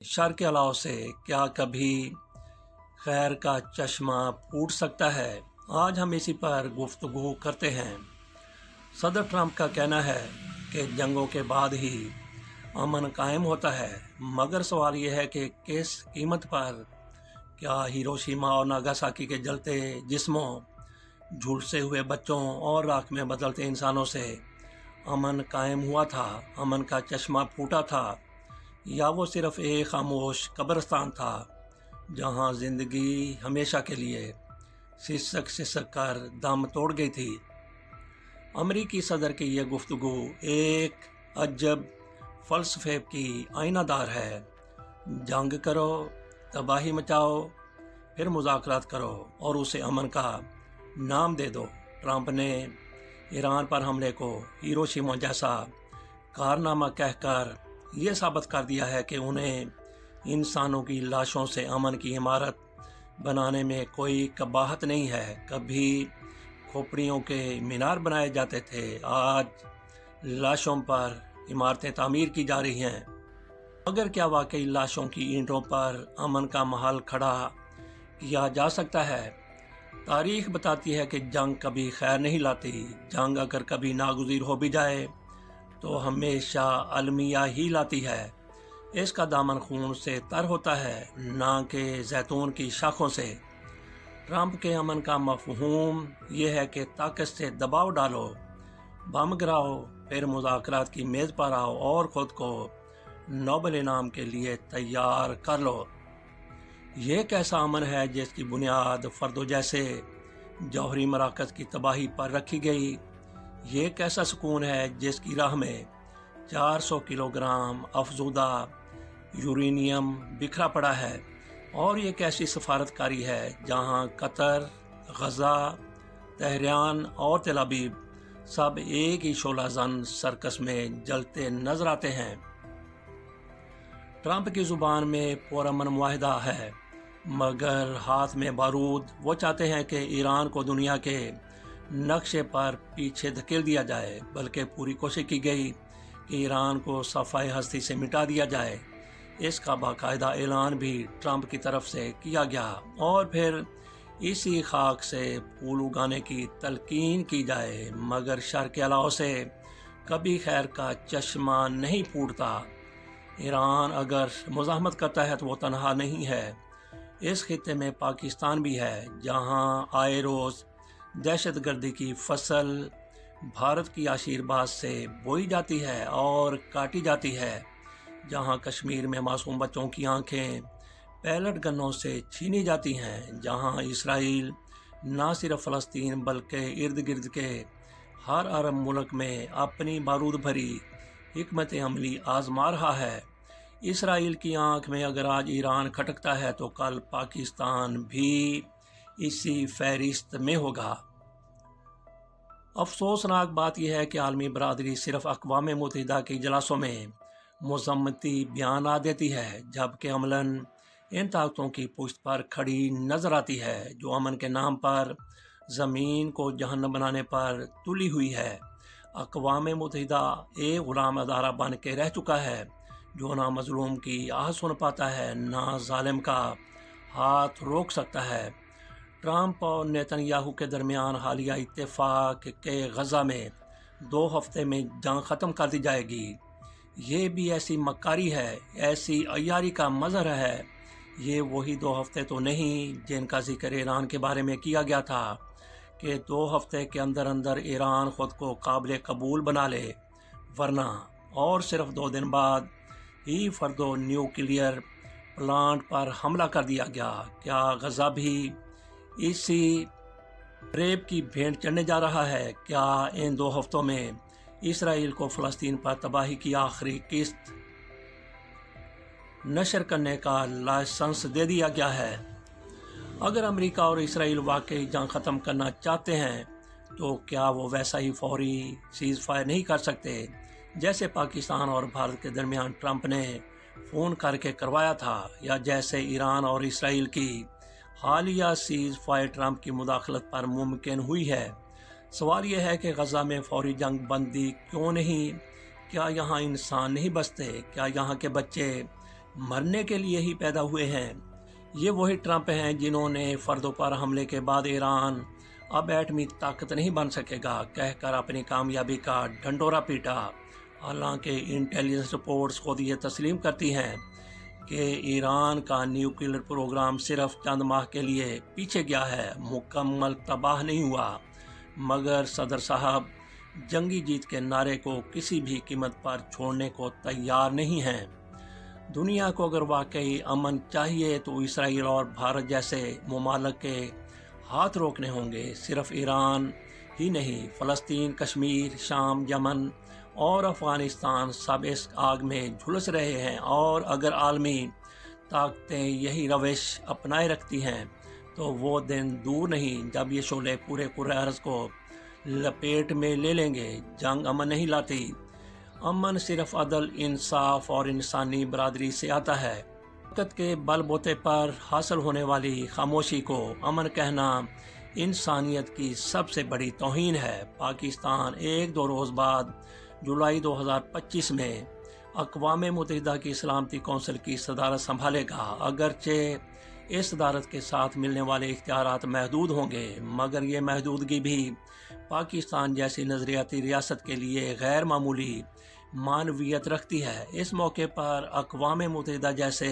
Sir के अलाव से क्या कभी खैर का चश्मा फूट सकता है? आज हम इसी पर गुफ्तगू करते हैं। सदर ट्रंप का कहना है कि जंगों के बाद ही अमन कायम होता है, मगर सवाल यह है कि किस कीमत पर? क्या हिरोशिमा और नागासाकी के जलते जिस्मों, झुलसे हुए बच्चों और राख में बदलते इंसानों से अमन कायम हुआ था? अमन का चश्मा फूटा था, या वो सिर्फ एक खामोश कब्रिस्तान था जहां जिंदगी हमेशा के लिए सिसक सिसक कर दम तोड़ गई थी? अमरीकी सदर की यह गुफ्तगू एक अजब फ़लसफ़े की आईनादार है। जंग करो, तबाही मचाओ, फिर मुज़ाकरात करो और उसे अमन का नाम दे दो। ट्रंप ने ईरान पर हमले को हिरोशिमा जैसा कारनामा कहकर ये साबित कर दिया है कि उन्हें इंसानों की लाशों से अमन की इमारत बनाने में कोई कबाहत नहीं है। कभी खोपड़ियों के मीनार बनाए जाते थे, आज लाशों पर इमारतें तामीर की जा रही हैं। मगर क्या वाकई लाशों की ईंटों पर अमन का महल खड़ा किया जा सकता है? तारीख बताती है कि जंग कभी खैर नहीं लाती। जंग अगर कभी नागुज़ीर हो भी जाए तो हमेशा अलमिया ही लाती है। इसका दामन खून से तर होता है, ना कि जैतून की शाखों से। ट्रंप के अमन का मफहूम यह है कि ताकत से दबाव डालो, बम गिराओ, फिर मुज़ाकरात की मेज़ पर आओ और ख़ुद को नोबेल इनाम के लिए तैयार कर लो। ये कैसा अमन है जिसकी बुनियाद फर्दों जैसे जौहरी मराकज़ की तबाही पर रखी गई? ये कैसा सुकून है जिसकी राह में 400 किलोग्राम अफजूदा यूरेनियम बिखरा पड़ा है? और ये कैसी सफारतकारी है जहां कतर, गज़ा, तेहरान और तेल अवीव सब एक ही शोला जन सर्कस में जलते नजर आते हैं? ट्रंप की ज़ुबान में पुरअमन मुआहिदा है, मगर हाथ में बारूद। वो चाहते हैं कि ईरान को दुनिया के नक्शे पर पीछे धकेल दिया जाए, बल्कि पूरी कोशिश की गई कि ईरान को सफ़ाई हस्ती से मिटा दिया जाए। इसका बाकायदा ऐलान भी ट्रंप की तरफ से किया गया और फिर इसी खाक से फूल उगाने की तलकीन की जाए। मगर शर के अलावा से कभी खैर का चश्मा नहीं फूटता। ईरान अगर मुज़ाहमत करता है तो वो तनहा नहीं है। इस खित्ते में पाकिस्तान भी है, जहां आए रोज़ दहशतगर्दी की फसल भारत की आशीर्वाद से बोई जाती है और काटी जाती है, जहां कश्मीर में मासूम बच्चों की आंखें पैलेट गनों से छीनी जाती हैं, जहां इसराइल न सिर्फ फ़लस्तीन बल्कि इर्द गिर्द के हर अरब मुल्क में अपनी बारूद भरी हिकमत अमली आजमा रहा है। इसराइल की आंख में अगर आज ईरान खटकता है तो कल पाकिस्तान भी इसी फहरिस्त में होगा। अफसोसनाक बात यह है कि आलमी बरादरी सिर्फ अक़वाम मुत्तहिदा के इजलासों में मज़म्मती बयान देती है, जबकि अमलन इन ताकतों की पुश्त पर खड़ी नज़र आती है, जो अमन के नाम पर ज़मीन को जहन्नम बनाने पर तुली हुई है। अक़वाम मुत्तहिदा एक ग़ुलाम अदारा बन के रह चुका है, जो ना मज़लूम की आह सुन पाता है, ना ज़ालिम का हाथ रोक सकता है। ट्रंप और नेतन्याहू के दरमियान हालिया इत्तेफाक के गज़ा में 2 हफ्ते में जंग ख़त्म कर दी जाएगी। ये भी ऐसी मक्कारी है, ऐसी अय्यारी का मज़हर है। ये वही 2 हफ्ते तो नहीं जिनका जिक्र ईरान के बारे में किया गया था कि 2 हफ्ते के अंदर अंदर ईरान ख़ुद को काबिल कबूल बना ले, वरना और सिर्फ 2 दिन बाद ही फर्दो न्यूक्लियर प्लांट पर हमला कर दिया गया। क्या गज़ा भी इसी रेप की भेंट चढ़ने जा रहा है? क्या इन 2 हफ्तों में इसराइल को फ़लस्तीन पर तबाही की आखिरी किस्त नशर करने का लाइसेंस दे दिया गया है? अगर अमेरिका और इसराइल वाकई जंग ख़त्म करना चाहते हैं तो क्या वो वैसा ही फौरी सीज़ फायर नहीं कर सकते जैसे पाकिस्तान और भारत के दरमियान ट्रंप ने फ़ोन करके करवाया था, या जैसे ईरान और इसराइल की हालिया सीज़ फायर ट्रंप की मुदाखलत पर मुमकिन हुई है? सवाल यह है कि गज़ा में फौरी जंग बंदी क्यों नहीं? क्या यहाँ इंसान नहीं बसते? क्या यहाँ के बच्चे मरने के लिए ही पैदा हुए हैं। ये वही ट्रंप हैं जिन्होंने फर्दों पर हमले के बाद ईरान अब एटमी ताकत नहीं बन सकेगा कहकर अपनी कामयाबी का ढंढोरा पीटा। हालांकि इंटेलिजेंस रिपोर्ट्स खुद ये तस्लीम करती हैं कि ईरान का न्यूक्लियर प्रोग्राम सिर्फ चंद माह के लिए पीछे गया है, मुकम्मल तबाह नहीं हुआ। मगर सदर साहब जंगी जीत के नारे को किसी भी कीमत पर छोड़ने को तैयार नहीं हैं। दुनिया को अगर वाकई अमन चाहिए तो इसराइल और भारत जैसे ममालिक के हाथ रोकने होंगे। सिर्फ ईरान ही नहीं, फ़लस्तीन, कश्मीर, शाम, यमन और अफ़गानिस्तान सब इस आग में झुलस रहे हैं। और अगर आलमी ताकतें यही रविश अपनाए रखती हैं तो वो दिन दूर नहीं जब ये शोले पूरे अर्ज़ को लपेट में ले लेंगे। जंग अमन नहीं लाती, अमन सिर्फ अदल, इंसाफ और इंसानी बरादरी से आता है। ताकत के बलबूते पर हासिल होने वाली खामोशी को अमन कहना इंसानियत की सबसे बड़ी तौहीन है। पाकिस्तान एक दो रोज़ बाद जुलाई 2025 में अक़वाम मुत्तहिदा की सलामती कौंसिल की सदारत संभालेगा। अगरचे इस सदारत के साथ मिलने वाले इख्तियारात महदूद होंगे, मगर ये महदूदगी भी पाकिस्तान जैसी नज़रियाती रियासत के लिए गैर मामूली मानवियत रखती है। इस मौके पर अक़वाम मुत्तहिदा जैसे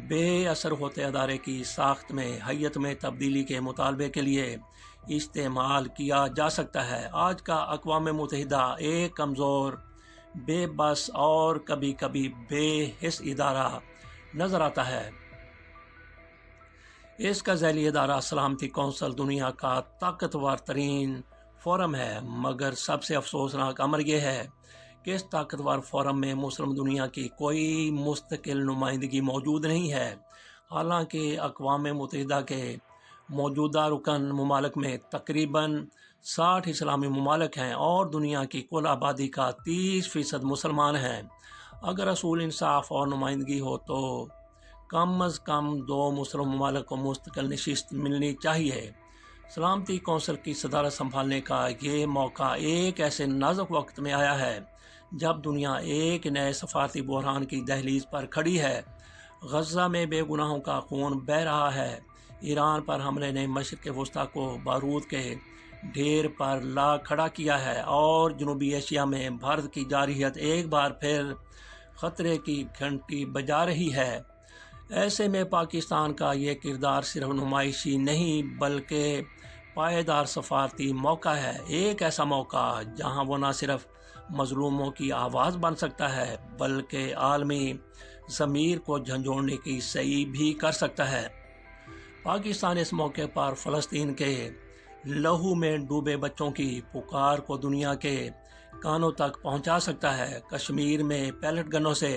बेअसर होते अदारे की साख्त में हैयत में तब्दीली के मुतालबे के लिए इस्तेमाल किया जा सकता है। आज का अक़वाम मुत्तहिदा एक कमज़ोर, बेबस और कभी कभी बेहिस इदारा नज़र आता है। इसका ज़ैली इदारा सलामती कौंसिल दुनिया का ताकतवर तरीन फोरम है, मगर सबसे अफसोसनाक अमर यह है कि इस ताकतवर फोरम में मुस्लिम दुनिया की कोई मुस्तकिल नुमाइंदगी मौजूद नहीं है। हालांकि अक़वाम मुत्तहिदा के मौजूदा रुकन ममालिक में तकरीबन 60 इस्लामी ममालिक हैं और दुनिया की कुल आबादी का 30% मुसलमान हैं। अगर असूल इंसाफ और नुमाइंदगी हो तो कम अज़ कम 2 मुस्लिम ममालिक को मुस्तकिल नशिस्त मिलनी चाहिए। सलामती कौंसिल की सदारत संभालने का ये मौका एक ऐसे नाजुक वक्त में आया है जब दुनिया एक नए सफारती बहरान की दहलीज पर खड़ी है। गज़ा में बेगुनाहों का खून बह रहा है। ईरान पर हमले ने मशरिक़ वस्ता को बारूद के ढेर पर ला खड़ा किया है और जनूबी एशिया में भारत की जारहियत एक बार फिर ख़तरे की घंटी बजा रही है। ऐसे में पाकिस्तान का ये किरदार सिर्फ नुमाइशी नहीं बल्कि पायदार सफारती मौका है। एक ऐसा मौका जहां वो न सिर्फ मजलूमों की आवाज़ बन सकता है बल्कि आलमी ज़मीर को झंझोड़ने की सही भी कर सकता है। पाकिस्तान इस मौके पर फ़लस्तीन के लहू में डूबे बच्चों की पुकार को दुनिया के कानों तक पहुंचा सकता है। कश्मीर में पैलेट गनों से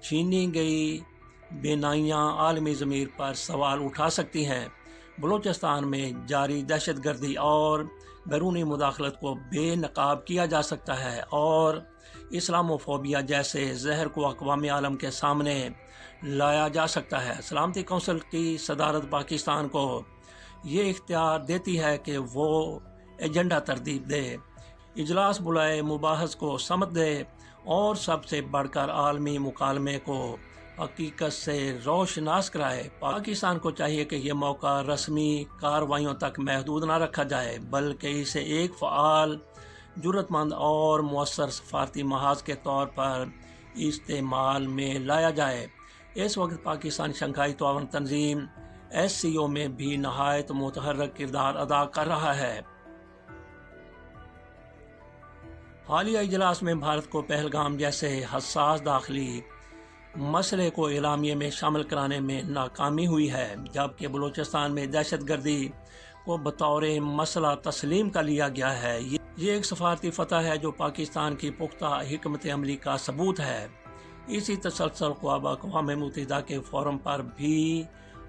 छीनी गई बेनाइयाँ आलमी ज़मीर पर सवाल उठा सकती हैं। बलूचिस्तान में जारी दहशतगर्दी और बैरूनी मुदाखलत को बेनकाब किया जा सकता है और इस्लामोफोबिया जैसे जहर को अक़वाम आलम के सामने लाया जा सकता है। सलामती कौंसिल की सदारत पाकिस्तान को ये इख्तियार देती है कि वो एजेंडा तरतीब दे, इजलास बुलाए, मुबाहस को समत दे और सबसे बढ़कर आलमी मुकालमे को हकीकत से रोशनास कराए। पाकिस्तान को चाहिए कि यह मौका रस्मी कार्रवाइयों तक महदूद न रखा जाए बल्कि इसे एक फ़आल, जुर्रतमंद और मुअस्सर सफारती महाज के तौर पर इस्तेमाल में लाया जाए। इस वक्त पाकिस्तान शंघाई ताउन तंजीम SCO में भी नहायत मुतहर्रिक किरदार अदा कर रहा है। हालिया इजलास में भारत को पहलगाम जैसे हसास दाखिली मसले को एलामिये में शामिल कराने में नाकामी हुई है, जबकि बलूचिस्तान में दहशतगर्दी को बतौर मसला तस्लीम कर लिया गया है। ये एक सफारती फतह है जो पाकिस्तान की पुख्ता हिकमत अमली का सबूत है। इसी तसलसल को अब अक़वाम मुत्तहिदा के फोरम पर भी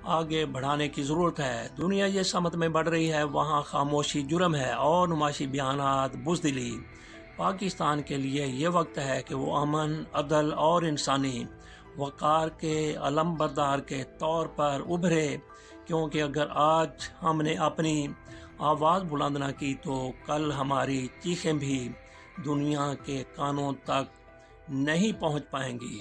आगे बढ़ाने की ज़रूरत है। दुनिया ये समत में बढ़ रही है, वहाँ खामोशी जुर्म है और नुमाइशी बयानात बुज़दिली। पाकिस्तान के लिए ये वक्त है कि वो अमन, अदल और इंसानी वक़ार के अलमबरदार के तौर पर उभरे, क्योंकि अगर आज हमने अपनी आवाज़ बुलंद न की तो कल हमारी चीखें भी दुनिया के कानों तक नहीं पहुंच पाएंगी।